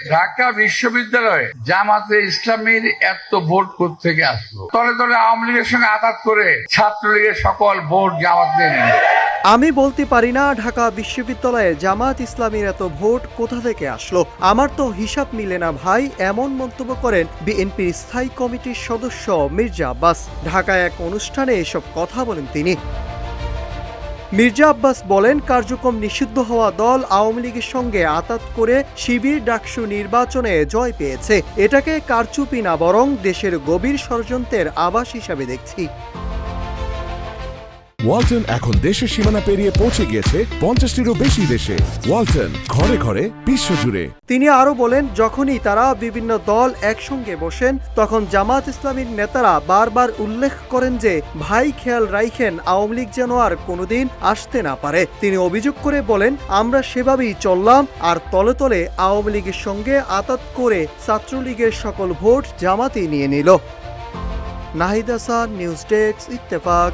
ঢাকা বিশ্ববিদ্যালয়ে জামাতে ইসলামীর এত ভোট কোত্থেকে আসলো? তলে তলে আওয়ামী লীগের সঙ্গে আঘাত করে ছাত্রলীগের সকল ভোট জামাতে নিল। আমি বলতে পারি না ঢাকা বিশ্ববিদ্যালয়ে জামাত ইসলামীর এত ভোট কোথা থেকে আসলো, আমার তো হিসাব মিলে না ভাই, এমন মন্তব্য করেন বিএনপির স্থায়ী কমিটির সদস্য মির্জা আব্বাস। ঢাকায় এক অনুষ্ঠানে এসব কথা বলেন তিনি। মির্জা আব্বাস বলেন, কার্যক্রম নিষিদ্ধ হওয়া দল আওয়ামী লীগের সঙ্গে আঁতাত করে শিবির ডাকসু নির্বাচনে জয় পেয়েছে। এটাকে কারচুপি না, বরং দেশের গভীর ষড়যন্ত্রের আভাস হিসাবে দেখছি। ওয়ালটন এখন দেশের সীমানা পেরিয়ে পৌঁছে গিয়েছে 50টিরও বেশি দেশে। ওয়ালটন, ঘরে ঘরে বিশ্বজুড়ে। তিনি আরো বলেন, যখনই তারা বিভিন্ন দল একসঙ্গে বসেন তখন জামাত ইসলামীর নেতারা বারবার উল্লেখ করেন যে ভাই খেয়াল রাখেন আওয়ামী লীগ যেন আর কোনোদিন আসতে না পারে। তিনি অভিযোগ করে বলেন, আমরা সেভাবেই চললাম, আর তলে তলে আওয়ামী লীগের সঙ্গে আঁতাত করে ছাত্রলীগের সকল ভোট জামাতই নিয়ে নিল। Nahid Hasan, news desk, Ittefaq.